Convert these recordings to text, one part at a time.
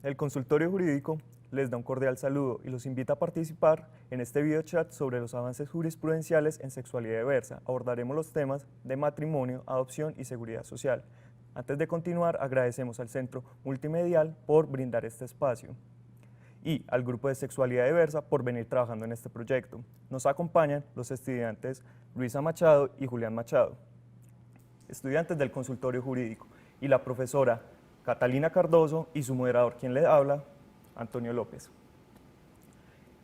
El consultorio jurídico les da un cordial saludo y los invita a participar en este video chat sobre los avances jurisprudenciales en sexualidad diversa. Abordaremos los temas de matrimonio, adopción y seguridad social. Antes de continuar, agradecemos al Centro Multimedial por brindar este espacio y al Grupo de Sexualidad Diversa por venir trabajando en este proyecto. Nos acompañan los estudiantes Luisa Machado y Julián Machado, estudiantes del consultorio jurídico, y la profesora Catalina Cardoso y su moderador, quien le habla, Antonio López.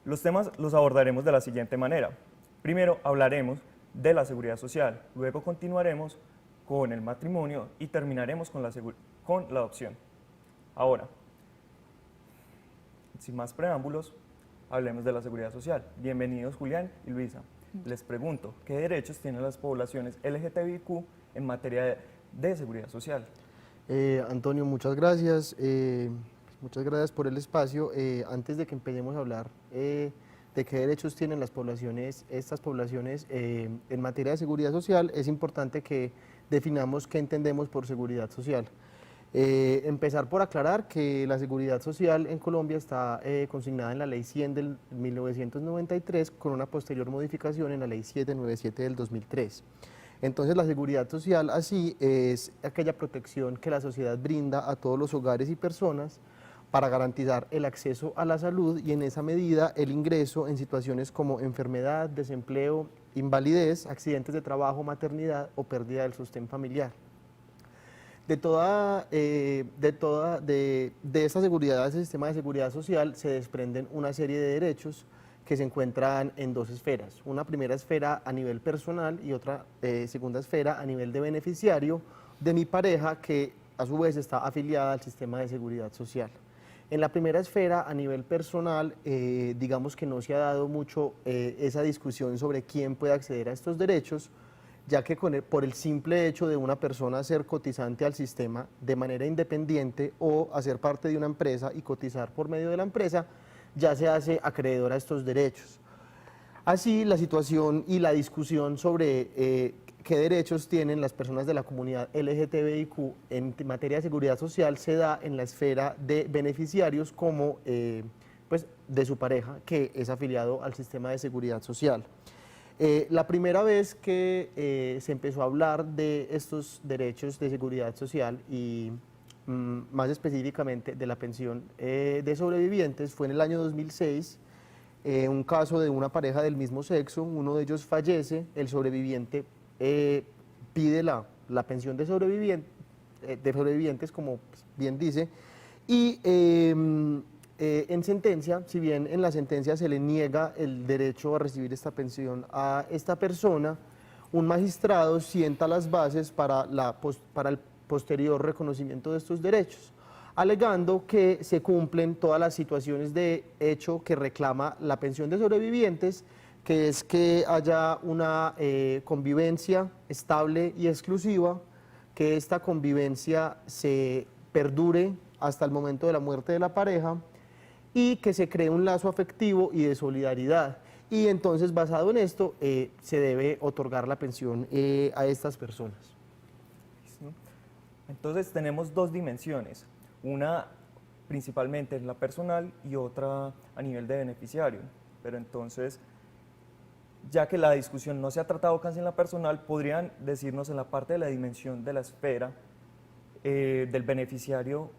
Los temas los abordaremos de la siguiente manera. Primero hablaremos de la seguridad social, luego continuaremos con el matrimonio y terminaremos con la adopción. Ahora, sin más preámbulos, hablemos de la seguridad social. Bienvenidos Julián y Luisa. Les pregunto, ¿qué derechos tienen las poblaciones LGTBIQ en materia de seguridad social? Antonio, muchas gracias. Muchas gracias por el espacio. Antes de que empecemos a hablar de qué derechos tienen las poblaciones, estas poblaciones en materia de seguridad social, es importante que definamos qué entendemos por seguridad social. Empezar por aclarar que la seguridad social en Colombia está consignada en la Ley 100 del 1993 con una posterior modificación en la Ley 797 del 2003. Entonces la seguridad social así es aquella protección que la sociedad brinda a todos los hogares y personas para garantizar el acceso a la salud y en esa medida el ingreso en situaciones como enfermedad, desempleo, invalidez, accidentes de trabajo, maternidad o pérdida del sostén familiar. De esta seguridad, ese sistema de seguridad social se desprenden una serie de derechos que se encuentran en dos esferas. Una primera esfera a nivel personal y otra segunda esfera a nivel de beneficiario de mi pareja que a su vez está afiliada al sistema de seguridad social. En la primera esfera a nivel personal, digamos que no se ha dado mucho esa discusión sobre quién puede acceder a estos derechos, ya que por el simple hecho de una persona ser cotizante al sistema de manera independiente o hacer parte de una empresa y cotizar por medio de la empresa, ya se hace acreedor a estos derechos. Así, la situación y la discusión sobre qué derechos tienen las personas de la comunidad LGTBIQ en materia de seguridad social se da en la esfera de beneficiarios como pues, de su pareja que es afiliado al sistema de seguridad social. La primera vez que se empezó a hablar de estos derechos de seguridad social y más específicamente de la pensión de sobrevivientes fue en el año 2006, un caso de una pareja del mismo sexo, uno de ellos fallece, el sobreviviente pide la pensión de sobrevivientes, como bien dice, y en sentencia, si bien en la sentencia se le niega el derecho a recibir esta pensión a esta persona, un magistrado sienta las bases para el posterior reconocimiento de estos derechos, alegando que se cumplen todas las situaciones de hecho que reclama la pensión de sobrevivientes, que es que haya una convivencia estable y exclusiva, que esta convivencia se perdure hasta el momento de la muerte de la pareja y que se cree un lazo afectivo y de solidaridad. Y entonces, basado en esto, se debe otorgar la pensión a estas personas. Entonces tenemos dos dimensiones, una principalmente en la personal y otra a nivel de beneficiario, pero entonces, ya que la discusión no se ha tratado casi en la personal, podrían decirnos en la parte de la dimensión de la esfera del beneficiario,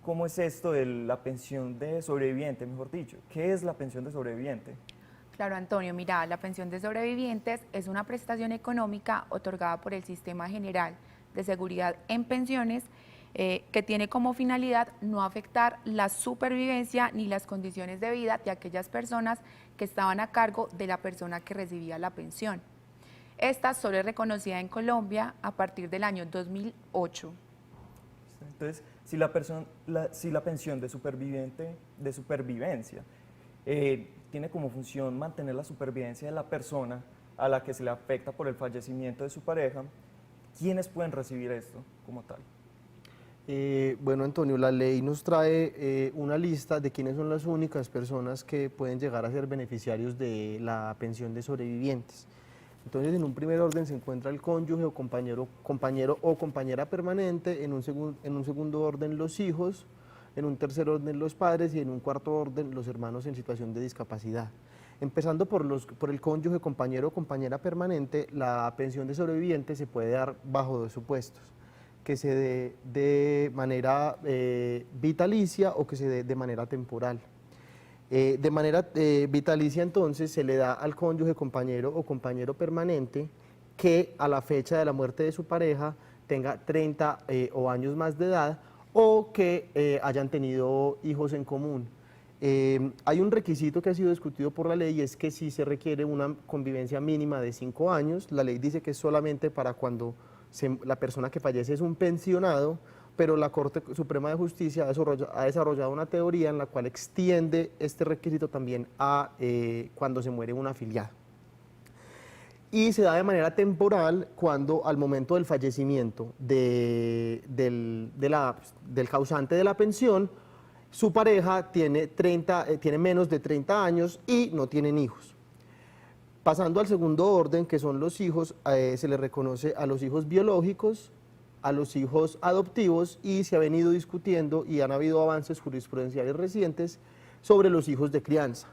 ¿cómo es esto de la pensión de sobreviviente, mejor dicho? ¿Qué es la pensión de sobreviviente? Claro, Antonio, mira, la pensión de sobrevivientes es una prestación económica otorgada por el Sistema General de Seguridad en Pensiones que tiene como finalidad no afectar la supervivencia ni las condiciones de vida de aquellas personas que estaban a cargo de la persona que recibía la pensión. Esta solo es reconocida en Colombia a partir del año 2008. Entonces, si la pensión de supervivencia tiene como función mantener la supervivencia de la persona a la que se le afecta por el fallecimiento de su pareja, ¿quiénes pueden recibir esto como tal? Bueno, Antonio, la ley nos trae una lista de quiénes son las únicas personas que pueden llegar a ser beneficiarios de la pensión de sobrevivientes. Entonces, en un primer orden se encuentra el cónyuge o compañero o compañera permanente, en un segundo orden los hijos, en un tercer orden los padres y en un cuarto orden los hermanos en situación de discapacidad. Empezando por el cónyuge, compañero o compañera permanente, la pensión de sobreviviente se puede dar bajo dos supuestos: que se dé de manera vitalicia o que se dé de manera temporal. De manera vitalicia, entonces, se le da al cónyuge, compañero o compañero permanente que a la fecha de la muerte de su pareja tenga 30 o años más de edad, o que hayan tenido hijos en común. Hay un requisito que ha sido discutido por la ley, y es que si se requiere una convivencia mínima de 5 años. La ley dice que es solamente para cuando la persona que fallece es un pensionado, pero la Corte Suprema de Justicia ha desarrollado una teoría en la cual extiende este requisito también a cuando se muere un afiliado. Y se da de manera temporal cuando al momento del fallecimiento del causante de la pensión, su pareja tiene menos de 30 años y no tienen hijos. Pasando al segundo orden, que son los hijos, se le reconoce a los hijos biológicos, a los hijos adoptivos, y se ha venido discutiendo y han habido avances jurisprudenciales recientes sobre los hijos de crianza.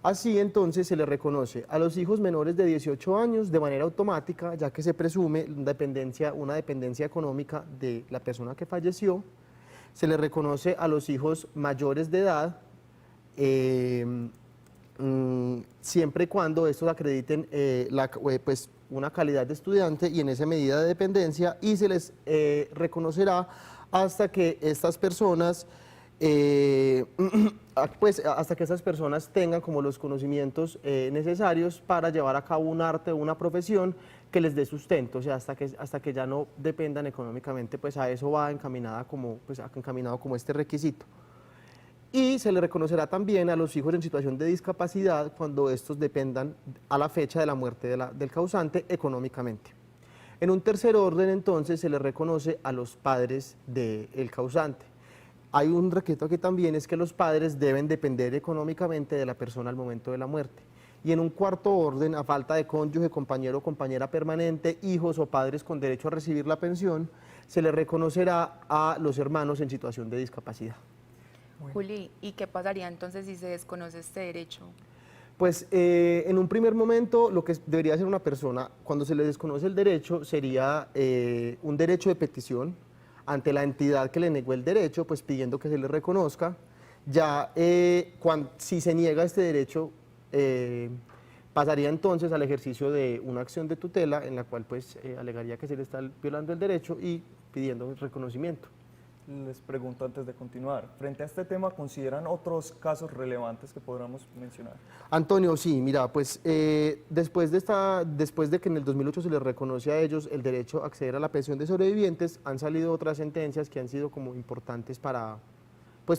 Así, entonces, se le reconoce a los hijos menores de 18 años de manera automática, ya que se presume una dependencia económica de la persona que falleció. Se le reconoce a los hijos mayores de edad, siempre y cuando estos acrediten pues, una calidad de estudiante y en esa medida de dependencia, y se les reconocerá hasta que estas personas tengan como los conocimientos necesarios para llevar a cabo un arte o una profesión que les dé sustento. O sea, hasta que ya no dependan económicamente, pues a eso va encaminado como este requisito. Y se le reconocerá también a los hijos en situación de discapacidad cuando estos dependan a la fecha de la muerte del causante económicamente. En un tercer orden, entonces, se le reconoce a los padres del causante. Hay un requisito aquí también, es que los padres deben depender económicamente de la persona al momento de la muerte. Y en un cuarto orden, a falta de cónyuge, compañero o compañera permanente, hijos o padres con derecho a recibir la pensión, se le reconocerá a los hermanos en situación de discapacidad. Juli, ¿y qué pasaría entonces si se desconoce este derecho? Pues en un primer momento lo que debería hacer una persona cuando se le desconoce el derecho sería un derecho de petición ante la entidad que le negó el derecho, pues pidiendo que se le reconozca. Ya si se niega este derecho, pasaría entonces al ejercicio de una acción de tutela en la cual pues alegaría que se le está violando el derecho y pidiendo el reconocimiento. Les pregunto antes de continuar, frente a este tema, ¿consideran otros casos relevantes que podamos mencionar? Antonio, sí, mira, pues después de que en el 2008 se les reconoce a ellos el derecho a acceder a la pensión de sobrevivientes, han salido otras sentencias que han sido como importantes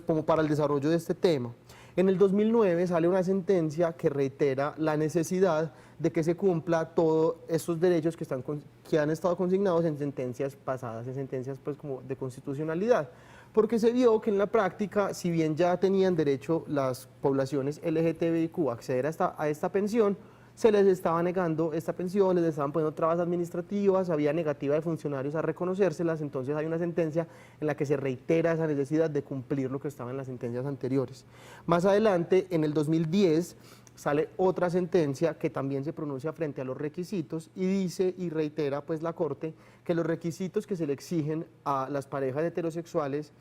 como para el desarrollo de este tema. En el 2009 sale una sentencia que reitera la necesidad de que se cumpla todos estos derechos que han estado consignados en sentencias pasadas, en sentencias pues como de constitucionalidad, porque se vio que en la práctica, si bien ya tenían derecho las poblaciones LGTBIQ a acceder a esta pensión, se les estaba negando esta pensión, les estaban poniendo trabas administrativas, había negativa de funcionarios a reconocérselas. Entonces hay una sentencia en la que se reitera esa necesidad de cumplir lo que estaba en las sentencias anteriores. Más adelante, en el 2010, sale otra sentencia que también se pronuncia frente a los requisitos y dice y reitera pues la Corte que los requisitos que se le exigen a las parejas heterosexuales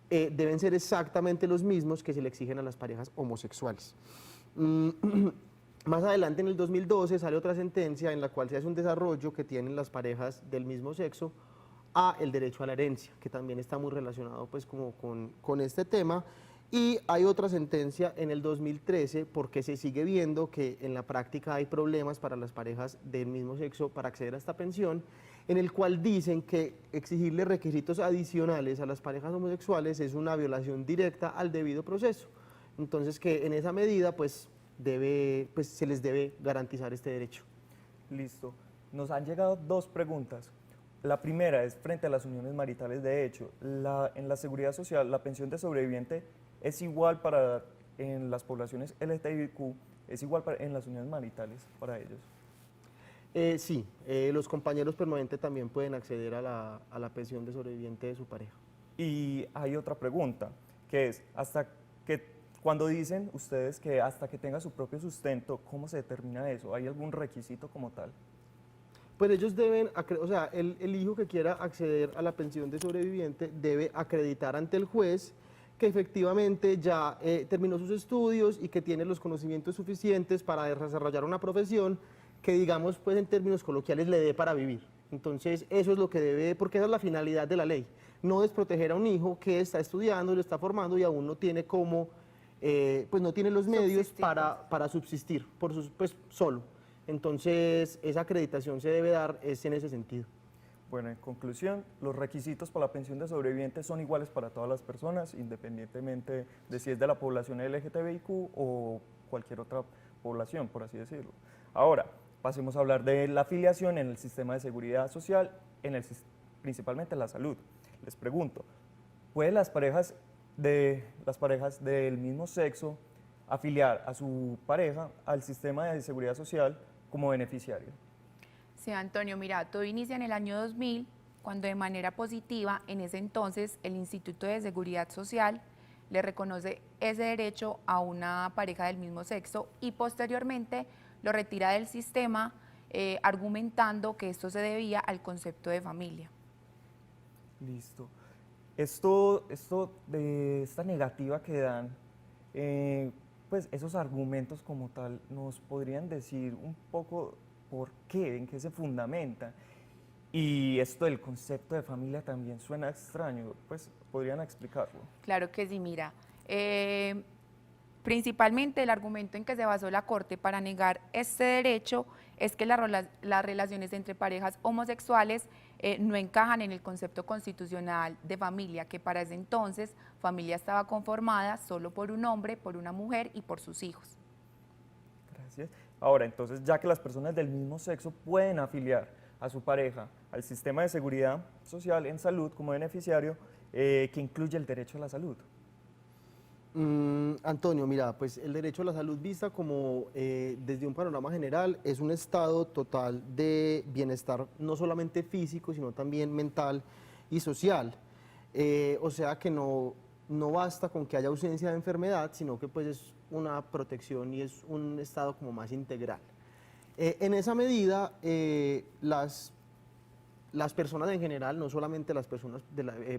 deben ser exactamente los mismos que se le exigen a las parejas homosexuales. Más adelante, en el 2012, sale otra sentencia en la cual se hace un desarrollo que tienen las parejas del mismo sexo a el derecho a la herencia, que también está muy relacionado pues como con este tema. Y hay otra sentencia en el 2013 porque se sigue viendo que en la práctica hay problemas para las parejas del mismo sexo para acceder a esta pensión, en el cual dicen que exigirle requisitos adicionales a las parejas homosexuales es una violación directa al debido proceso. Entonces que en esa medida pues se les debe garantizar este derecho. Listo. Nos han llegado dos preguntas. La primera es frente a las uniones maritales. De hecho, en la seguridad social, la pensión de sobreviviente es igual en las poblaciones LGTBIQ, es igual en las uniones maritales para ellos. Sí, los compañeros permanentes también pueden acceder a la pensión de sobreviviente de su pareja. Y hay otra pregunta, que es, cuando dicen ustedes que hasta que tenga su propio sustento, ¿cómo se determina eso? ¿Hay algún requisito como tal? Pues ellos deben, o sea, el hijo que quiera acceder a la pensión de sobreviviente debe acreditar ante el juez que efectivamente ya terminó sus estudios y que tiene los conocimientos suficientes para desarrollar una profesión que, digamos, pues en términos coloquiales le dé para vivir. Entonces, eso es lo que debe, porque esa es la finalidad de la ley, no desproteger a un hijo que está estudiando, lo está formando y aún no tiene cómo, pues no tiene los medios para subsistir pues solo. Entonces, esa acreditación se debe dar es en ese sentido. Bueno, en conclusión, los requisitos para la pensión de sobrevivientes son iguales para todas las personas, independientemente de si es de la población LGTBIQ o cualquier otra población, por así decirlo. Ahora, pasemos a hablar de la afiliación en el sistema de seguridad social, principalmente en la salud. Les pregunto, ¿pueden las parejas del mismo sexo afiliar a su pareja al sistema de seguridad social como beneficiario? Sí, Antonio, mira, todo inicia en el año 2000, cuando de manera positiva, en ese entonces, el Instituto de Seguridad Social le reconoce ese derecho a una pareja del mismo sexo y posteriormente lo retira del sistema, argumentando que esto se debía al concepto de familia. Listo. Esto de esta negativa que dan, pues esos argumentos como tal, ¿nos podrían decir un poco por qué, en qué se fundamenta? Y esto del concepto de familia también suena extraño, pues podrían explicarlo. Claro que sí, mira. Principalmente el argumento en que se basó la Corte para negar este derecho es que las relaciones entre parejas homosexuales no encajan en el concepto constitucional de familia, que para ese entonces familia estaba conformada solo por un hombre, por una mujer y por sus hijos. Gracias. Ahora, entonces, ya que las personas del mismo sexo pueden afiliar a su pareja al sistema de seguridad social en salud como beneficiario, que incluye el derecho a la salud. Antonio, mira, pues el derecho a la salud vista como desde un panorama general es un estado total de bienestar, no solamente físico, sino también mental y social. O sea que no basta con que haya ausencia de enfermedad, sino que pues es una protección y es un estado como más integral. En esa medida, las personas en general, no solamente las personas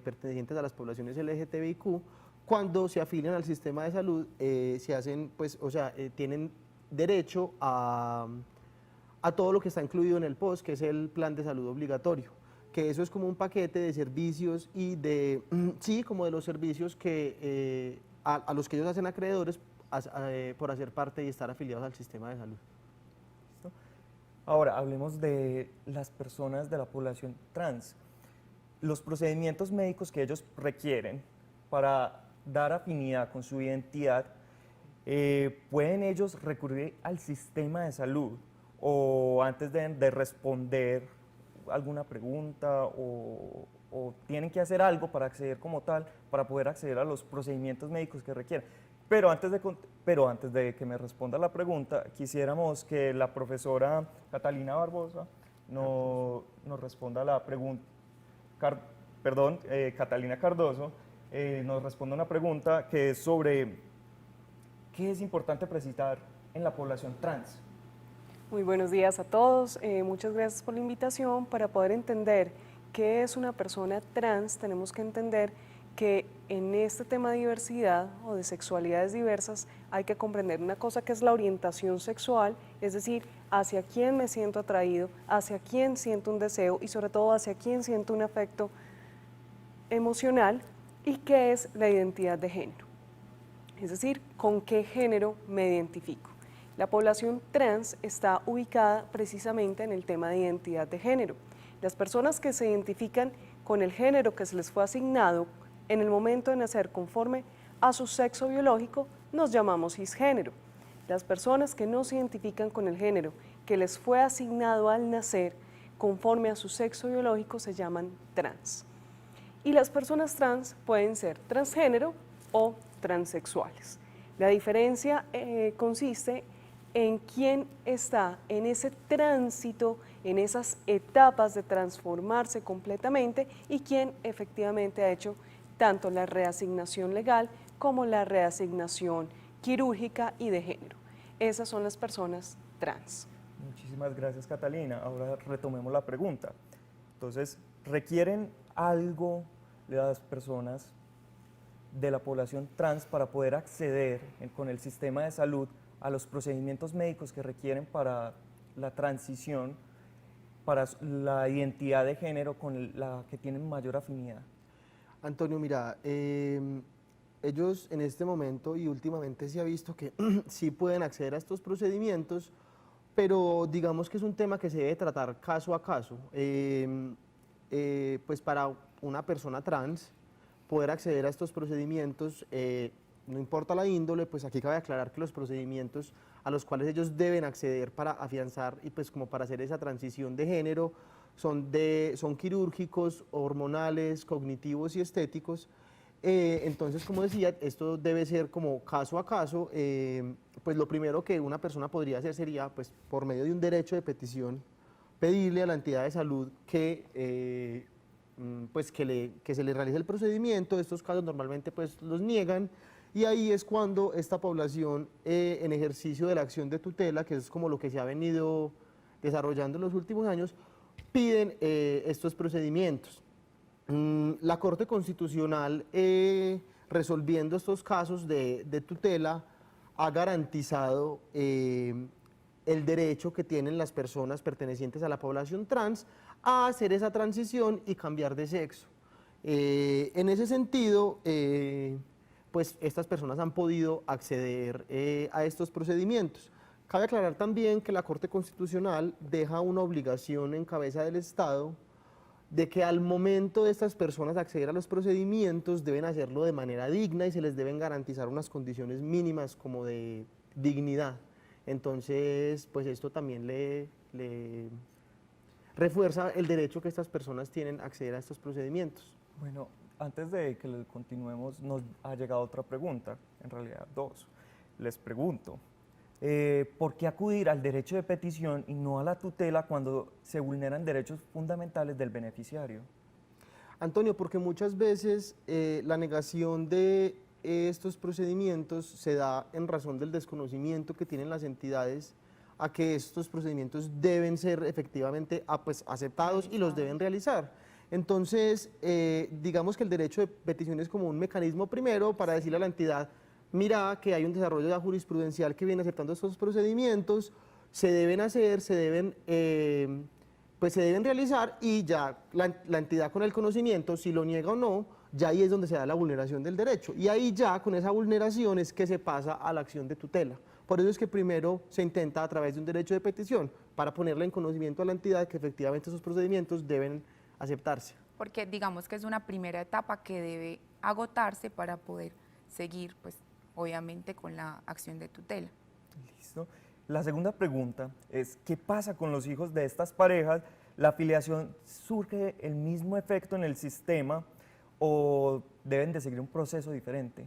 pertenecientes a las poblaciones LGTBIQ, cuando se afilian al sistema de salud, se hacen, pues, o sea, tienen derecho a todo lo que está incluido en el POS, que es el plan de salud obligatorio, que eso es como un paquete de servicios y de, sí, como de los servicios que, a los que ellos hacen acreedores por hacer parte y estar afiliados al sistema de salud. ¿Listo? Ahora, hablemos de las personas de la población trans. Los procedimientos médicos que ellos requieren para dar afinidad con su identidad, ¿pueden ellos recurrir al sistema de salud o antes de responder alguna pregunta o tienen que hacer algo para acceder como tal, para poder acceder a los procedimientos médicos que requieren? Pero antes de que me responda la pregunta, quisiéramos que la profesora Catalina Barbosa nos responda a la pregunta, Catalina Cardoso, nos responde una pregunta que es sobre qué es importante precisar en la población trans. Muy buenos días a todos, muchas gracias por la invitación. Para poder entender qué es una persona trans, tenemos que entender que en este tema de diversidad o de sexualidades diversas hay que comprender una cosa que es la orientación sexual, es decir, hacia quién me siento atraído, hacia quién siento un deseo y sobre todo hacia quién siento un afecto emocional, y qué es la identidad de género, es decir, con qué género me identifico. La población trans está ubicada precisamente en el tema de identidad de género. Las personas que se identifican con el género que se les fue asignado en el momento de nacer conforme a su sexo biológico nos llamamos cisgénero. Las personas que no se identifican con el género que les fue asignado al nacer conforme a su sexo biológico se llaman trans. Y las personas trans pueden ser transgénero o transexuales. La diferencia consiste en quién está en ese tránsito, en esas etapas de transformarse completamente y quién efectivamente ha hecho tanto la reasignación legal como la reasignación quirúrgica y de género. Esas son las personas trans. Muchísimas gracias, Catalina. Ahora retomemos la pregunta. Entonces, ¿requieren algo las personas de la población trans para poder acceder con el sistema de salud a los procedimientos médicos que requieren para la transición, para la identidad de género con la que tienen mayor afinidad? Antonio, mira, ellos en este momento y últimamente se ha visto que sí pueden acceder a estos procedimientos, pero digamos que es un tema que se debe tratar caso a caso. Pues para una persona trans poder acceder a estos procedimientos, no importa la índole, pues aquí cabe aclarar que los procedimientos a los cuales ellos deben acceder para afianzar y pues como para hacer esa transición de género son quirúrgicos, hormonales, cognitivos y estéticos. Entonces, como decía, esto debe ser como caso a caso. Pues lo primero que una persona podría hacer sería, pues por medio de un derecho de petición, pedirle a la entidad de salud que, pues que se le realice el procedimiento. Estos casos normalmente pues los niegan y ahí es cuando esta población en ejercicio de la acción de tutela, que es como lo que se ha venido desarrollando en los últimos años, piden estos procedimientos. La Corte Constitucional, resolviendo estos casos de tutela, ha garantizado el derecho que tienen las personas pertenecientes a la población trans a hacer esa transición y cambiar de sexo. En ese sentido, pues estas personas han podido acceder a estos procedimientos. Cabe aclarar también que la Corte Constitucional deja una obligación en cabeza del Estado de que al momento de estas personas acceder a los procedimientos deben hacerlo de manera digna y se les deben garantizar unas condiciones mínimas como de dignidad. Entonces, pues esto también le refuerza el derecho que estas personas tienen a acceder a estos procedimientos. Bueno, antes de que continuemos, nos ha llegado otra pregunta, en realidad dos. Les pregunto, ¿por qué acudir al derecho de petición y no a la tutela cuando se vulneran derechos fundamentales del beneficiario? Antonio, porque muchas veces la negación de estos procedimientos se da en razón del desconocimiento que tienen las entidades a que estos procedimientos deben ser efectivamente pues, aceptados y los deben realizar. Entonces, digamos que el derecho de petición es como un mecanismo primero para decirle a la entidad, mira que hay un desarrollo ya jurisprudencial que viene aceptando estos procedimientos, se deben hacer, pues se deben realizar y ya la entidad con el conocimiento, si lo niega o no, ya ahí es donde se da la vulneración del derecho. Y ahí ya con esa vulneración es que se pasa a la acción de tutela. Por eso es que primero se intenta a través de un derecho de petición para ponerle en conocimiento a la entidad que efectivamente esos procedimientos deben aceptarse. Porque digamos que es una primera etapa que debe agotarse para poder seguir, pues obviamente, con la acción de tutela. Listo. La segunda pregunta es, ¿qué pasa con los hijos de estas parejas? ¿La afiliación surge el mismo efecto en el sistema o deben de seguir un proceso diferente?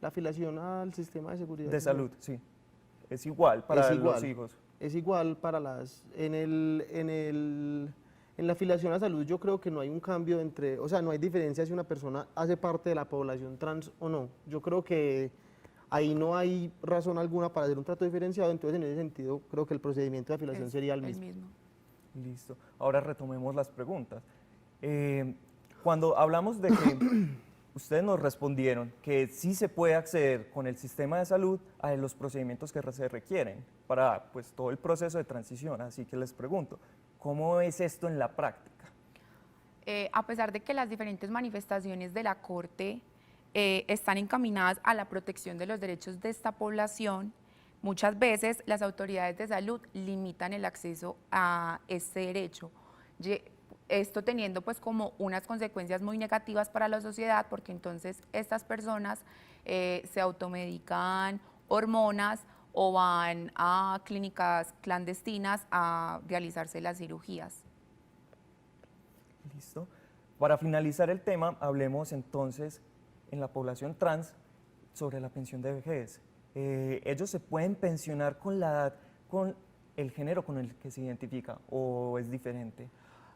La afiliación al sistema de seguridad De salud, sí. Es igual para los hijos. Es igual para las... En la afiliación a salud yo creo que no hay un cambio entre, o sea, no hay diferencia si una persona hace parte de la población trans o no. Yo creo que ahí no hay razón alguna para hacer un trato diferenciado, entonces en ese sentido creo que el procedimiento de afiliación sería el mismo. Listo. Ahora retomemos las preguntas. Cuando hablamos de que ustedes nos respondieron que sí se puede acceder con el sistema de salud a los procedimientos que se requieren para pues, todo el proceso de transición, así que les pregunto, ¿cómo es esto en la práctica? A pesar de que las diferentes manifestaciones de la Corte están encaminadas a la protección de los derechos de esta población, muchas veces las autoridades de salud limitan el acceso a este derecho. Esto teniendo pues como unas consecuencias muy negativas para la sociedad, porque entonces estas personas se automedican hormonas o van a clínicas clandestinas a realizarse las cirugías. Listo. Para finalizar el tema, hablemos entonces en la población trans sobre la pensión de vejez. ¿Ellos se pueden pensionar con la edad, con el género con el que se identifica o es diferente?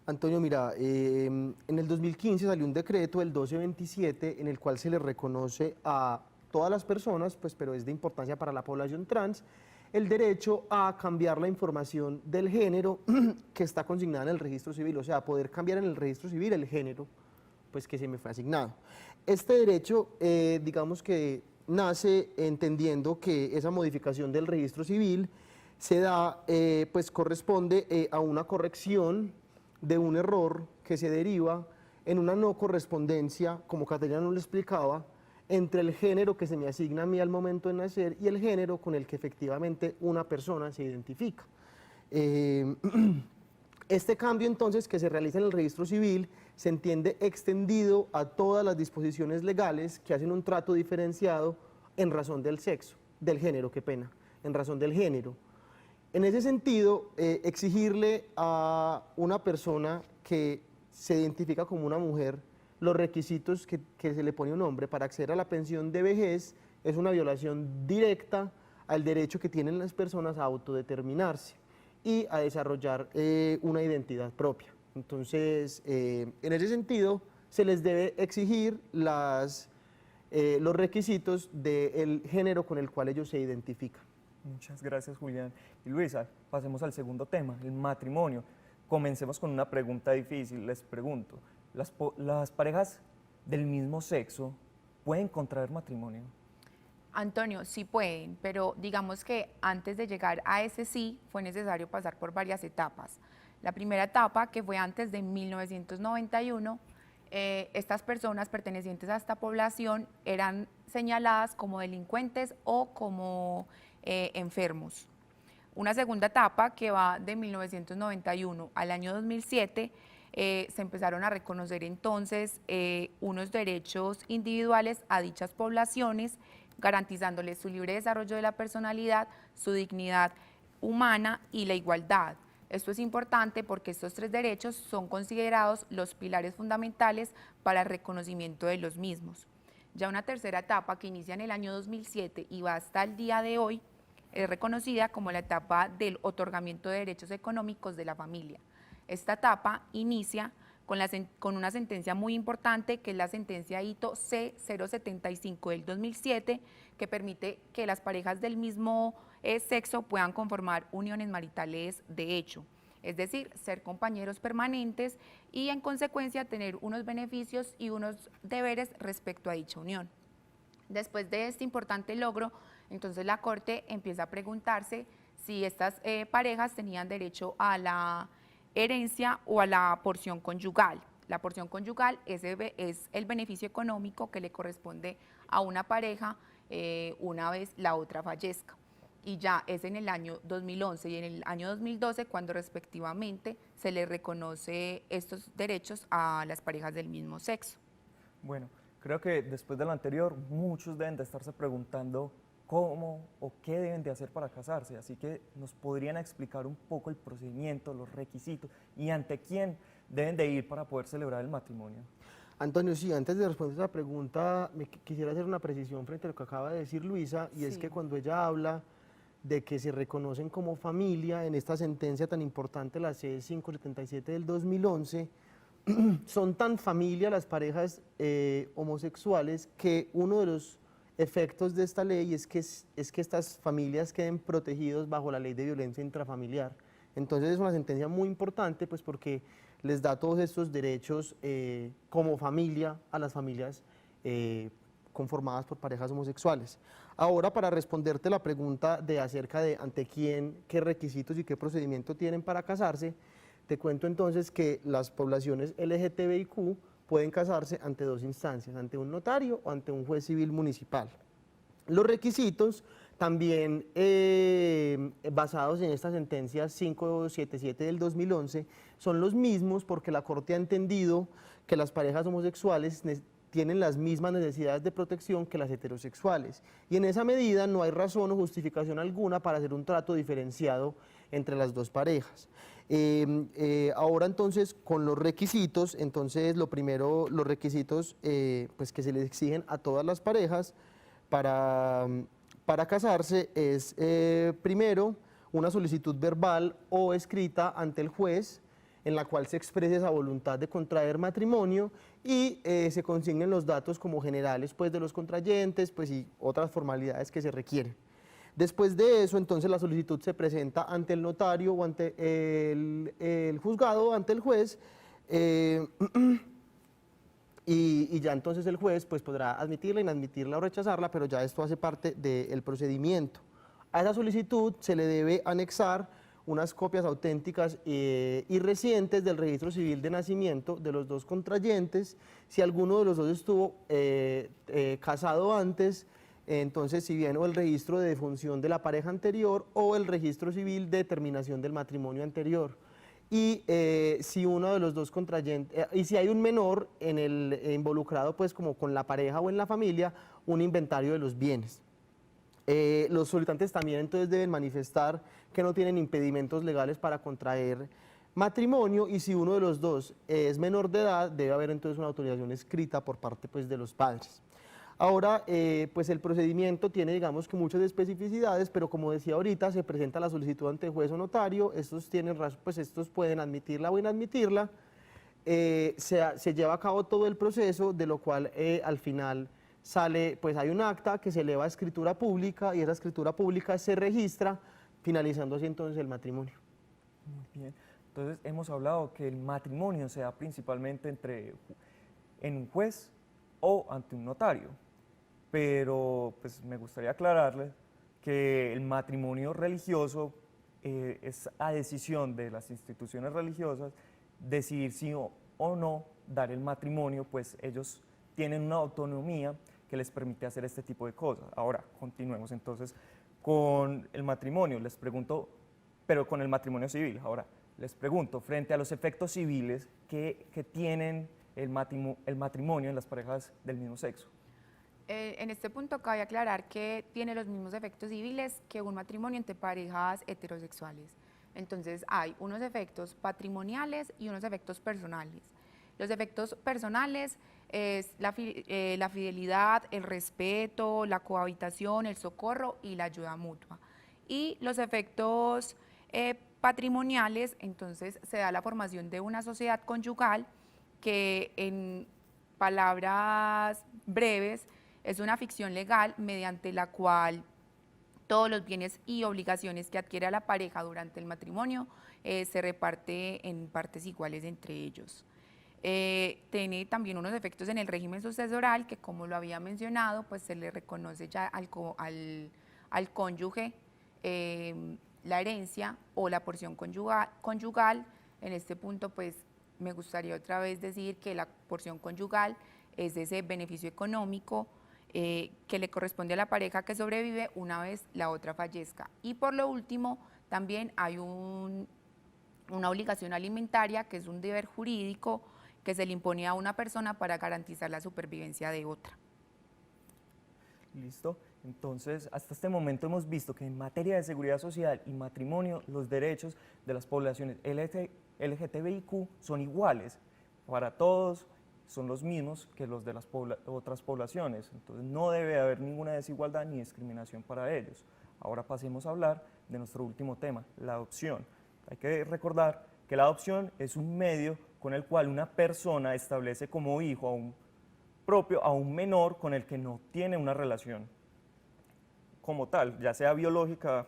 Antonio, mira, en el 2015 salió un decreto, el 1227, en el cual se le reconoce a todas las personas, pues, pero es de importancia para la población trans, el derecho a cambiar la información del género que está consignada en el registro civil, o sea, poder cambiar en el registro civil el género pues, que se me fue asignado. Este derecho, digamos que nace entendiendo que esa modificación del registro civil se da, pues corresponde a una corrección de un error que se deriva en una no correspondencia, como Caterina nos lo explicaba, entre el género que se me asigna a mí al momento de nacer y el género con el que efectivamente una persona se identifica. Este cambio entonces que se realiza en el registro civil se entiende extendido a todas las disposiciones legales que hacen un trato diferenciado en razón del sexo, del género, qué pena, en razón del género. En ese sentido, exigirle a una persona que se identifica como una mujer los requisitos que se le pone a un hombre para acceder a la pensión de vejez es una violación directa al derecho que tienen las personas a autodeterminarse y a desarrollar una identidad propia. Entonces, en ese sentido, se les debe exigir los requisitos del género con el cual ellos se identifican. Muchas gracias, Julián. Y Luisa, pasemos al segundo tema, el matrimonio. Comencemos con una pregunta difícil, les pregunto, ¿las parejas del mismo sexo pueden contraer matrimonio? Antonio, sí pueden, pero digamos que antes de llegar a ese sí fue necesario pasar por varias etapas. La primera etapa, que fue antes de 1991, estas personas pertenecientes a esta población eran señaladas como delincuentes o como enfermos. Una segunda etapa, que va de 1991 al año 2007, se empezaron a reconocer entonces unos derechos individuales a dichas poblaciones, garantizándoles su libre desarrollo de la personalidad, su dignidad humana y la igualdad. Esto es importante porque estos tres derechos son considerados los pilares fundamentales para el reconocimiento de los mismos. Ya una tercera etapa, que inicia en el año 2007 y va hasta el día de hoy, es reconocida como la etapa del otorgamiento de derechos económicos de la familia. Esta etapa inicia con una sentencia muy importante, que es la sentencia Hito C-075 del 2007, que permite que las parejas del mismo sexo puedan conformar uniones maritales de hecho, es decir, ser compañeros permanentes y en consecuencia tener unos beneficios y unos deberes respecto a dicha unión. Después de este importante logro, entonces la Corte empieza a preguntarse si estas parejas tenían derecho a la herencia o a la porción conyugal. La porción conyugal es el beneficio económico que le corresponde a una pareja una vez la otra fallezca. Y ya es en el año 2011 y en el año 2012 cuando respectivamente se le reconoce estos derechos a las parejas del mismo sexo. Bueno, creo que después de lo anterior, muchos deben de estarse preguntando cómo o qué deben de hacer para casarse, así que nos podrían explicar un poco el procedimiento, los requisitos y ante quién deben de ir para poder celebrar el matrimonio. Antonio, sí, antes de responder esa pregunta, quisiera hacer una precisión frente a lo que acaba de decir Luisa, y es que cuando ella habla de que se reconocen como familia en esta sentencia tan importante, la C-577 del 2011, son tan familia las parejas homosexuales que uno de los efectos de esta ley es que estas familias queden protegidos bajo la ley de violencia intrafamiliar. Entonces es una sentencia muy importante, pues porque les da todos estos derechos como familia a las familias conformadas por parejas homosexuales. Ahora, para responderte la pregunta de acerca de ante quién, qué requisitos y qué procedimiento tienen para casarse, te cuento entonces que las poblaciones LGTBIQ pueden casarse ante dos instancias, ante un notario o ante un juez civil municipal. Los requisitos también basados en esta sentencia 577 del 2011 son los mismos porque la Corte ha entendido que las parejas homosexuales tienen las mismas necesidades de protección que las heterosexuales y en esa medida no hay razón o justificación alguna para hacer un trato diferenciado entre las dos parejas. Ahora entonces con los requisitos, entonces lo primero, los requisitos pues que se les exigen a todas las parejas para casarse es primero una solicitud verbal o escrita ante el juez en la cual se exprese esa voluntad de contraer matrimonio y se consignen los datos como generales pues, de los contrayentes pues, y otras formalidades que se requieren. Después de eso, entonces la solicitud se presenta ante el notario o ante el juzgado, ante el juez, y ya entonces el juez pues, podrá admitirla, inadmitirla o rechazarla, pero ya esto hace parte del procedimiento. A esa solicitud se le debe anexar unas copias auténticas y recientes del registro civil de nacimiento de los dos contrayentes. Si alguno de los dos estuvo casado antes, entonces si bien o el registro de defunción de la pareja anterior o el registro civil de terminación del matrimonio anterior. Y si uno de los dos contrayentes, y si hay un menor en el involucrado pues como con la pareja o en la familia, un inventario de los bienes. Los solicitantes también entonces deben manifestar que no tienen impedimentos legales para contraer matrimonio y si uno de los dos es menor de edad, debe haber entonces una autorización escrita por parte pues, de los padres. Ahora, pues el procedimiento tiene, digamos que muchas especificidades, pero como decía ahorita, se presenta la solicitud ante juez o notario, estos pueden admitirla o inadmitirla, se lleva a cabo todo el proceso, de lo cual al final sale, pues hay un acta que se eleva a escritura pública y esa escritura pública se registra, finalizando así entonces el matrimonio. Muy bien. Entonces hemos hablado que el matrimonio se da principalmente en un juez o ante un notario, pero pues me gustaría aclararles que el matrimonio religioso es a decisión de las instituciones religiosas decidir si o no dar el matrimonio, pues ellos tienen una autonomía que les permite hacer este tipo de cosas. Ahora, continuemos entonces con el matrimonio. Les pregunto, pero con el matrimonio civil. Ahora, les pregunto, frente a los efectos civiles que tienen el matrimonio en las parejas del mismo sexo. En este punto cabe aclarar que tiene los mismos efectos civiles que un matrimonio entre parejas heterosexuales. Entonces hay unos efectos patrimoniales y unos efectos personales. Los efectos personales es la fidelidad, el respeto, la cohabitación, el socorro y la ayuda mutua. Y los efectos patrimoniales, entonces se da la formación de una sociedad conyugal que en palabras breves es una ficción legal mediante la cual todos los bienes y obligaciones que adquiere la pareja durante el matrimonio se reparte en partes iguales entre ellos. Tiene también unos efectos en el régimen sucesoral que, como lo había mencionado, pues se le reconoce ya al cónyuge la herencia o la porción conyugal. En este punto pues me gustaría otra vez decir que la porción conyugal es ese beneficio económico que le corresponde a la pareja que sobrevive una vez la otra fallezca. Y por lo último, también hay una obligación alimentaria, que es un deber jurídico que se le impone a una persona para garantizar la supervivencia de otra. Listo. Entonces, hasta este momento hemos visto que en materia de seguridad social y matrimonio, los derechos de las poblaciones LGTBIQ son iguales para todos, son los mismos que los de las otras poblaciones. Entonces, no debe haber ninguna desigualdad ni discriminación para ellos. Ahora pasemos a hablar de nuestro último tema, la adopción. Hay que recordar que la adopción es un medio con el cual una persona establece como hijo a un menor con el que no tiene una relación como tal, ya sea biológica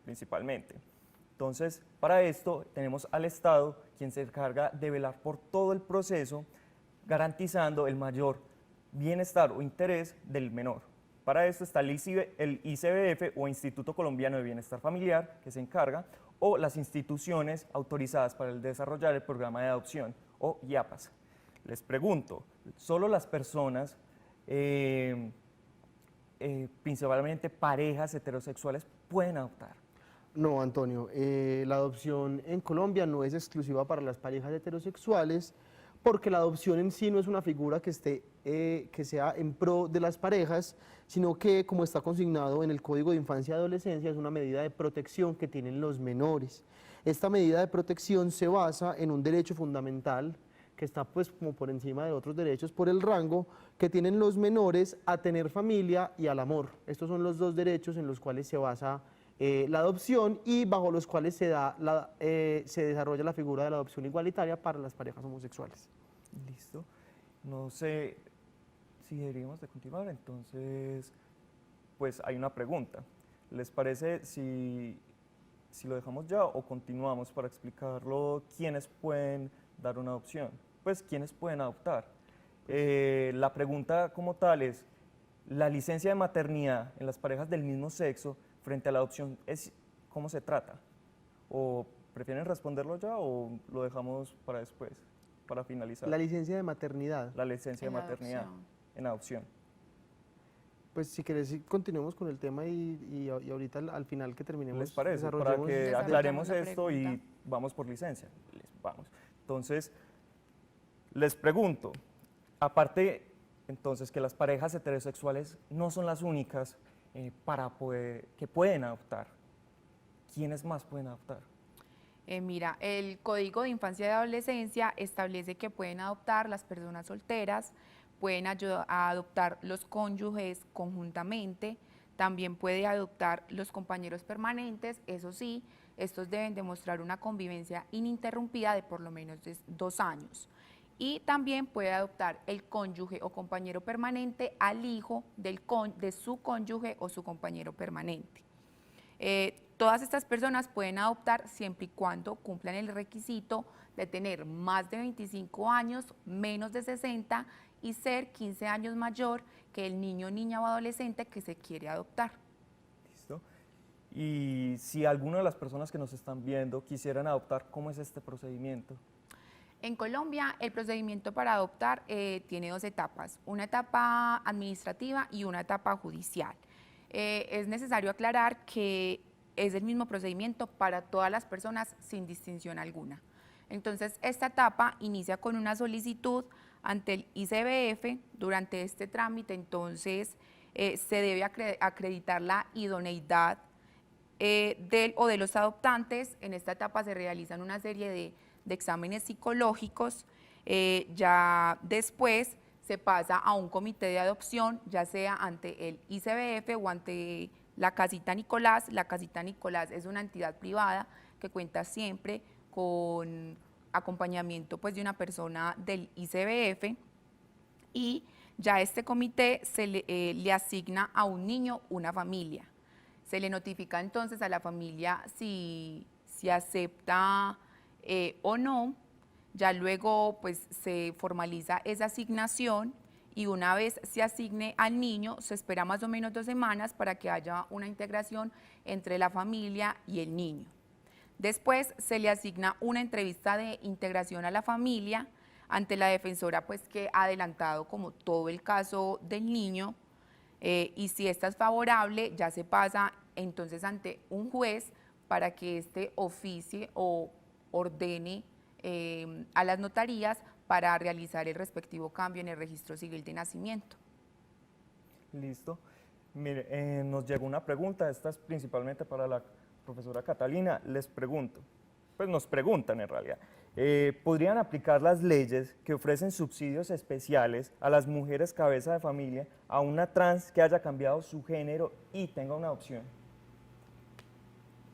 principalmente. Entonces, para esto tenemos al Estado, quien se encarga de velar por todo el proceso, garantizando el mayor bienestar o interés del menor. Para esto está el ICBF o Instituto Colombiano de Bienestar Familiar, que se encarga, o las instituciones autorizadas para desarrollar el programa de adopción, o IAPAS. Les pregunto, ¿solo las personas, principalmente parejas heterosexuales, pueden adoptar? No, Antonio, la adopción en Colombia no es exclusiva para las parejas heterosexuales, porque la adopción en sí no es una figura que que sea en pro de las parejas, sino que, como está consignado en el Código de Infancia y Adolescencia, es una medida de protección que tienen los menores. Esta medida de protección se basa en un derecho fundamental que está pues como por encima de otros derechos por el rango que tienen los menores a tener familia y al amor. Estos son los dos derechos en los cuales se basa la adopción y bajo los cuales se desarrolla la figura de la adopción igualitaria para las parejas homosexuales. Listo. No sé si deberíamos de continuar, entonces, pues hay una pregunta. ¿Les parece si lo dejamos ya o continuamos para explicarlo quiénes pueden dar una adopción? Pues quiénes pueden adoptar. La pregunta como tal es, ¿la licencia de maternidad en las parejas del mismo sexo frente a la adopción cómo se trata? ¿O prefieren responderlo ya o lo dejamos para después, para finalizar? La licencia de maternidad. La licencia de En maternidad adopción. en adopción. Pues si querés, sí, continuemos con el tema y ahorita al final que terminemos, ¿Les parece? Para desarrollemos- que Desarrollamos aclaremos la esto y pregunta. vamos por licencia. Vamos. Entonces, les pregunto, aparte, entonces, que las parejas heterosexuales no son las únicas que pueden adoptar. ¿Quiénes más pueden adoptar? Mira, el Código de Infancia y Adolescencia establece que pueden adoptar las personas solteras, pueden a adoptar los cónyuges conjuntamente, también puede adoptar los compañeros permanentes, eso sí, estos deben demostrar una convivencia ininterrumpida de por lo menos 2 años. Y también puede adoptar el cónyuge o compañero permanente al hijo de su cónyuge o su compañero permanente. Todas estas personas pueden adoptar siempre y cuando cumplan el requisito de tener más de 25 años, menos de 60 y ser 15 años mayor que el niño, niña o adolescente que se quiere adoptar. ¿Listo? Y si alguna de las personas que nos están viendo quisieran adoptar, ¿cómo es este procedimiento? En Colombia, el procedimiento para adoptar tiene 2 etapas, una etapa administrativa y una etapa judicial. Es necesario aclarar que es el mismo procedimiento para todas las personas sin distinción alguna. Entonces, esta etapa inicia con una solicitud ante el ICBF. Durante este trámite, entonces, se debe acreditar la idoneidad del o de los adoptantes. En esta etapa se realizan una serie de exámenes psicológicos. Ya después se pasa a un comité de adopción, ya sea ante el ICBF o ante la Casita Nicolás. La Casita Nicolás es una entidad privada que cuenta siempre con acompañamiento pues, de una persona del ICBF, y ya este comité le asigna a un niño una familia. Se le notifica entonces a la familia si acepta o no. Ya luego pues se formaliza esa asignación y una vez se asigne al niño, se espera más o menos 2 semanas para que haya una integración entre la familia y el niño. Después se le asigna una entrevista de integración a la familia ante la defensora pues que ha adelantado como todo el caso del niño, y si esta es favorable ya se pasa entonces ante un juez para que éste oficie o ordene a las notarías para realizar el respectivo cambio en el registro civil de nacimiento. Listo. Mire, nos llegó una pregunta, esta es principalmente para la profesora Catalina. Les pregunto, pues nos preguntan en realidad, ¿podrían aplicar las leyes que ofrecen subsidios especiales a las mujeres cabeza de familia a una trans que haya cambiado su género y tenga una adopción?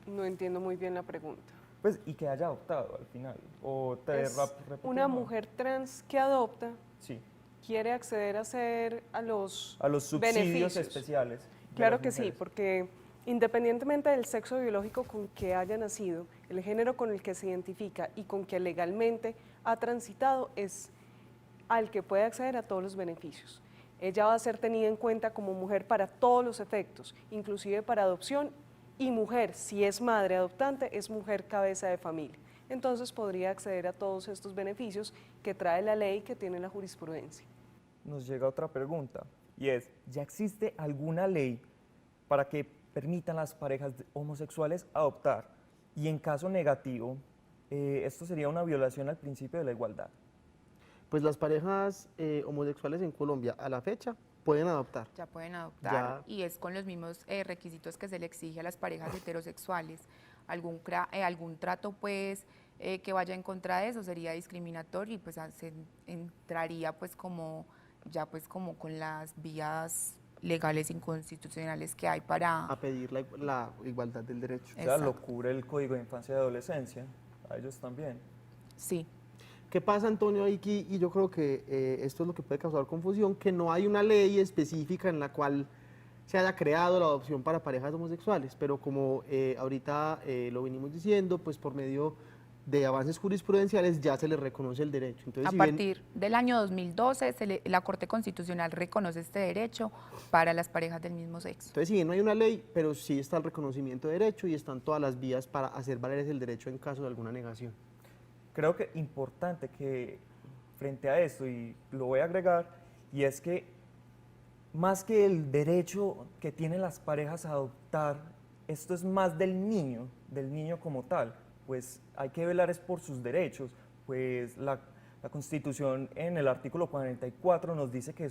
No entiendo muy bien la pregunta. Pues, y que haya adoptado al final. O te Es repetimos. una mujer trans que adopta, Sí, quiere acceder a los a los subsidios beneficios. especiales. de Claro las que sí, mujeres. porque independientemente del sexo biológico con que haya nacido, el género con el que se identifica y con que legalmente ha transitado es al que puede acceder a todos los beneficios. Ella va a ser tenida en cuenta como mujer para todos los efectos, inclusive para adopción, y mujer, si es madre adoptante, es mujer cabeza de familia. Entonces podría acceder a todos estos beneficios que trae la ley, que tiene la jurisprudencia. Nos llega otra pregunta y es, ¿ya existe alguna ley para que permitan a las parejas homosexuales adoptar? Y en caso negativo, esto sería una violación al principio de la igualdad. Pues las parejas homosexuales en Colombia a la fecha pueden adoptar. Ya pueden adoptar Ya. y es con los mismos requisitos que se le exige a las parejas heterosexuales. Algún trato pues que vaya en contra de eso sería discriminatorio y pues se entraría pues como ya pues como con las vías legales inconstitucionales que hay para... A pedir la igualdad del derecho. O sea, lo Exacto. cubre el Código de Infancia y Adolescencia, a ellos también. Sí. ¿Qué pasa, Antonio? Aquí, y yo creo que esto es lo que puede causar confusión, que no hay una ley específica en la cual se haya creado la adopción para parejas homosexuales, pero como ahorita lo venimos diciendo, pues por medio de avances jurisprudenciales ya se les reconoce el derecho. Entonces, A si bien, partir del año 2012, la Corte Constitucional reconoce este derecho para las parejas del mismo sexo. entonces, si bien no hay una ley, pero sí está el reconocimiento de derecho y están todas las vías para hacer valer ese derecho en caso de alguna negación. Creo que importante que frente a esto, y lo voy a agregar, y es que más que el derecho que tienen las parejas a adoptar, esto es más del niño como tal, pues hay que velar es por sus derechos, pues la Constitución en el artículo 44 nos dice que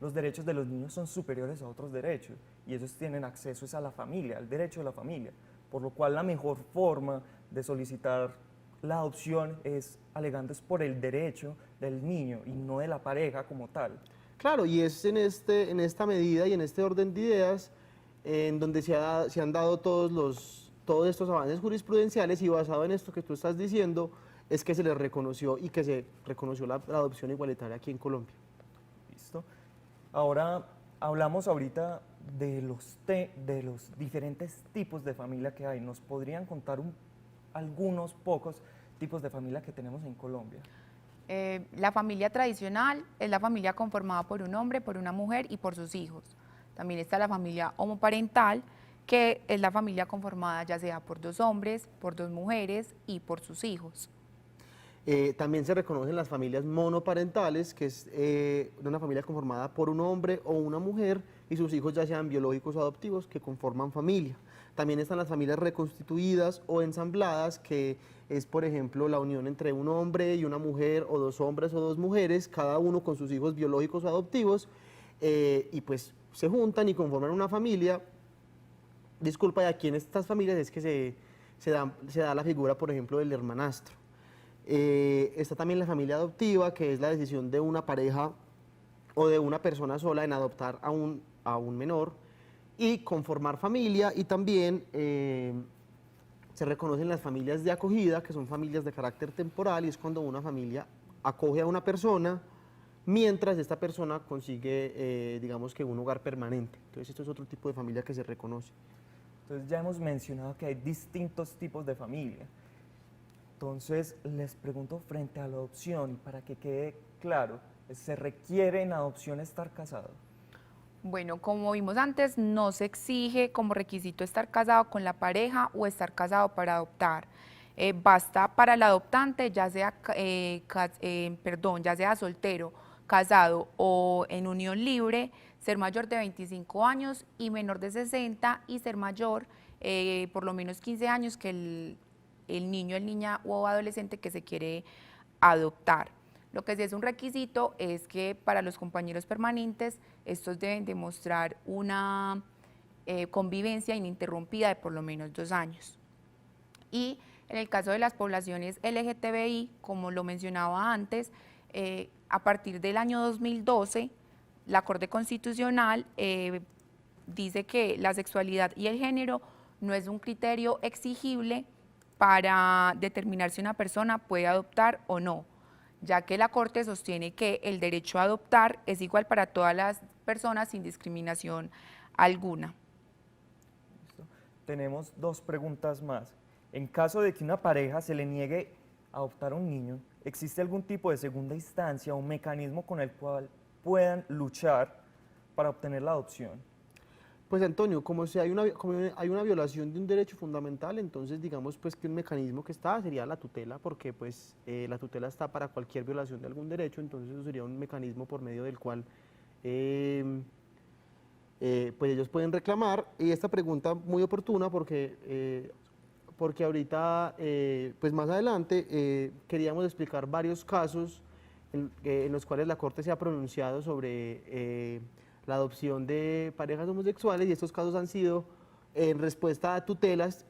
los derechos de los niños son superiores a otros derechos y ellos tienen acceso es a la familia, al derecho de la familia, por lo cual la mejor forma de solicitar la adopción es alegando es por el derecho del niño y no de la pareja como tal. Claro, y es en esta medida y en este orden de ideas en donde se han dado todos estos avances jurisprudenciales y basado en esto que tú estás diciendo, es que se les reconoció y que se reconoció la adopción igualitaria aquí en Colombia. ¿Listo? Ahora hablamos ahorita de los diferentes tipos de familia que hay. ¿Nos podrían contar algunos pocos tipos de familia que tenemos en Colombia? La familia tradicional es la familia conformada por un hombre, por una mujer y por sus hijos. También está la familia homoparental, que es la familia conformada ya sea por dos hombres, por dos mujeres y por sus hijos. También se reconocen las familias monoparentales, que es una familia conformada por un hombre o una mujer y sus hijos ya sean biológicos o adoptivos que conforman familia. También están las familias reconstituidas o ensambladas, que es, por ejemplo, la unión entre un hombre y una mujer o dos hombres o dos mujeres, cada uno con sus hijos biológicos o adoptivos, y pues se juntan y conforman una familia. Disculpa, y aquí en estas familias es que se da la figura, por ejemplo, del hermanastro. Está también la familia adoptiva, que es la decisión de una pareja o de una persona sola en adoptar a un menor y conformar familia, y también se reconocen las familias de acogida, que son familias de carácter temporal, y es cuando una familia acoge a una persona mientras esta persona consigue, digamos que un hogar permanente. Entonces esto es otro tipo de familia que se reconoce. Entonces ya hemos mencionado que hay distintos tipos de familia. Entonces les pregunto frente a la adopción, y para que quede claro, ¿se requiere en adopción estar casado? Bueno, como vimos antes, no se exige como requisito estar casado con la pareja o estar casado para adoptar. Basta para el adoptante, ya sea, ya sea soltero, casado o en unión libre, ser mayor de 25 años y menor de 60 y ser mayor por lo menos 15 años que el niño, el niña o adolescente que se quiere adoptar. Lo que sí es un requisito es que para los compañeros permanentes, estos deben demostrar una convivencia ininterrumpida de por lo menos 2 años. Y en el caso de las poblaciones LGTBI, como lo mencionaba antes, a partir del año 2012, la Corte Constitucional dice que la sexualidad y el género no es un criterio exigible para determinar si una persona puede adoptar o no, ya que la Corte sostiene que el derecho a adoptar es igual para todas las personas sin discriminación alguna. ¿Listo? Tenemos dos preguntas más. En caso de que una pareja se le niegue a adoptar a un niño, ¿existe algún tipo de segunda instancia o un mecanismo con el cual puedan luchar para obtener la adopción? Pues Antonio, como hay una violación de un derecho fundamental, entonces digamos pues que un mecanismo que está sería la tutela, porque pues la tutela está para cualquier violación de algún derecho, entonces eso sería un mecanismo por medio del cual pues ellos pueden reclamar. Y esta pregunta muy oportuna porque ahorita pues más adelante queríamos explicar varios casos en los cuales la Corte se ha pronunciado sobre la adopción de parejas homosexuales, y estos casos han sido en respuesta a tutelas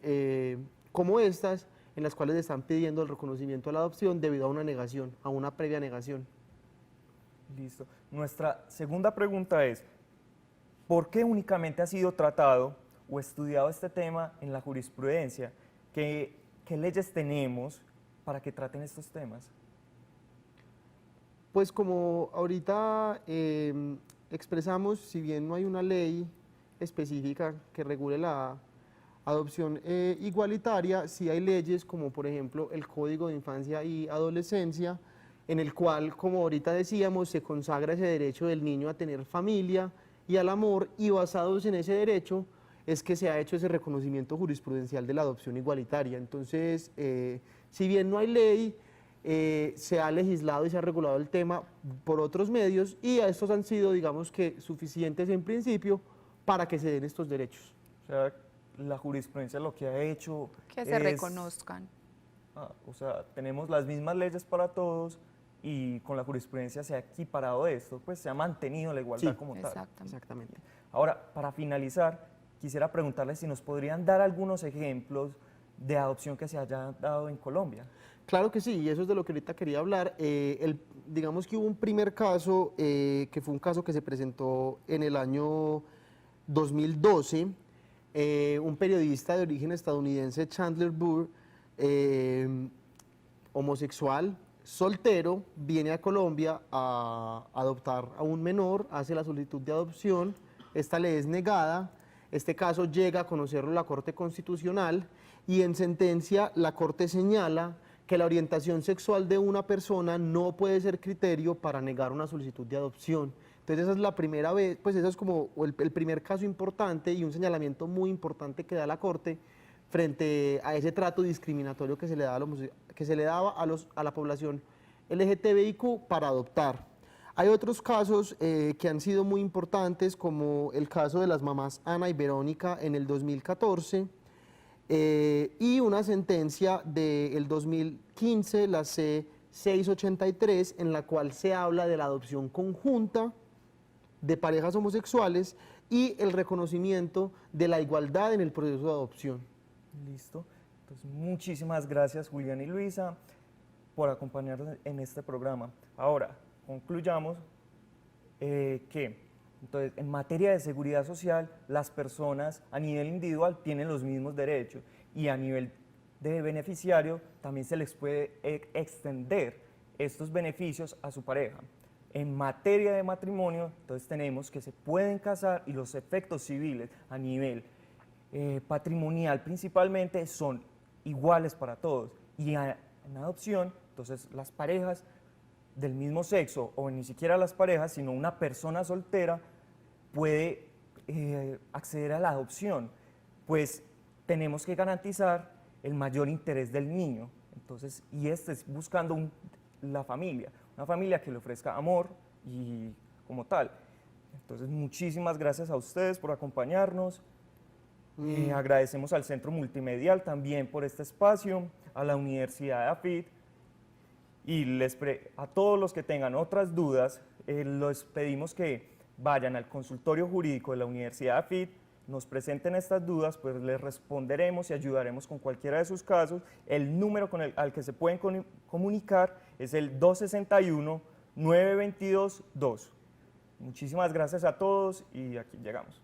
como estas, en las cuales están pidiendo el reconocimiento a la adopción debido a una negación, a una previa negación. Listo. Nuestra segunda pregunta es, ¿por qué únicamente ha sido tratado o estudiado este tema en la jurisprudencia? ¿Qué leyes tenemos para que traten estos temas? Pues como ahorita expresamos, si bien no hay una ley específica que regule la adopción igualitaria, sí hay leyes como por ejemplo el Código de Infancia y Adolescencia, en el cual, como ahorita decíamos, se consagra ese derecho del niño a tener familia y al amor, y basados en ese derecho es que se ha hecho ese reconocimiento jurisprudencial de la adopción igualitaria. Entonces, si bien no hay ley, se ha legislado y se ha regulado el tema por otros medios, y estos han sido, digamos que, suficientes en principio para que se den estos derechos. O sea, la jurisprudencia lo que ha hecho Que se reconozcan. O sea, tenemos las mismas leyes para todos y con la jurisprudencia se ha equiparado esto, pues se ha mantenido la igualdad Sí, como tal. Exactamente. Exactamente. Ahora, para finalizar, quisiera preguntarles si nos podrían dar algunos ejemplos de adopción que se haya dado en Colombia. Claro que sí, y eso es de lo que ahorita quería hablar. Digamos que hubo un primer caso, que fue un caso que se presentó en el año 2012. Un periodista de origen estadounidense, Chandler Burr, homosexual, soltero, viene a Colombia a adoptar a un menor, hace la solicitud de adopción, esta le es negada, este caso llega a conocerlo la Corte Constitucional, y en sentencia la Corte señala que la orientación sexual de una persona no puede ser criterio para negar una solicitud de adopción. Entonces esa es la primera vez, pues eso es como el primer caso importante y un señalamiento muy importante que da la Corte frente a ese trato discriminatorio que se le daba a la población LGTBIQ para adoptar. Hay otros casos que han sido muy importantes, como el caso de las mamás Ana y Verónica en el 2014, y una sentencia del 2015, la C683, en la cual se habla de la adopción conjunta de parejas homosexuales y el reconocimiento de la igualdad en el proceso de adopción. Listo. Entonces, muchísimas gracias, Julián y Luisa, por acompañarnos en este programa. Ahora, concluyamos que entonces, en materia de seguridad social, las personas a nivel individual tienen los mismos derechos, y a nivel de beneficiario también se les puede extender estos beneficios a su pareja. En materia de matrimonio, entonces tenemos que se pueden casar, y los efectos civiles a nivel patrimonial principalmente son iguales para todos. Y en adopción, entonces las parejas del mismo sexo, o ni siquiera las parejas, sino una persona soltera puede acceder a la adopción, pues tenemos que garantizar el mayor interés del niño. Entonces, y este es buscando la familia, una familia que le ofrezca amor y como tal. Entonces, muchísimas gracias a ustedes por acompañarnos. Agradecemos al Centro Multimedial también por este espacio, a la Universidad de AFIT, y a todos los que tengan otras dudas, les pedimos que vayan al consultorio jurídico de la Universidad de AFIT, nos presenten estas dudas, pues les responderemos y ayudaremos con cualquiera de sus casos. El número al que se pueden comunicar es el 261-922-2. Muchísimas gracias a todos y aquí llegamos.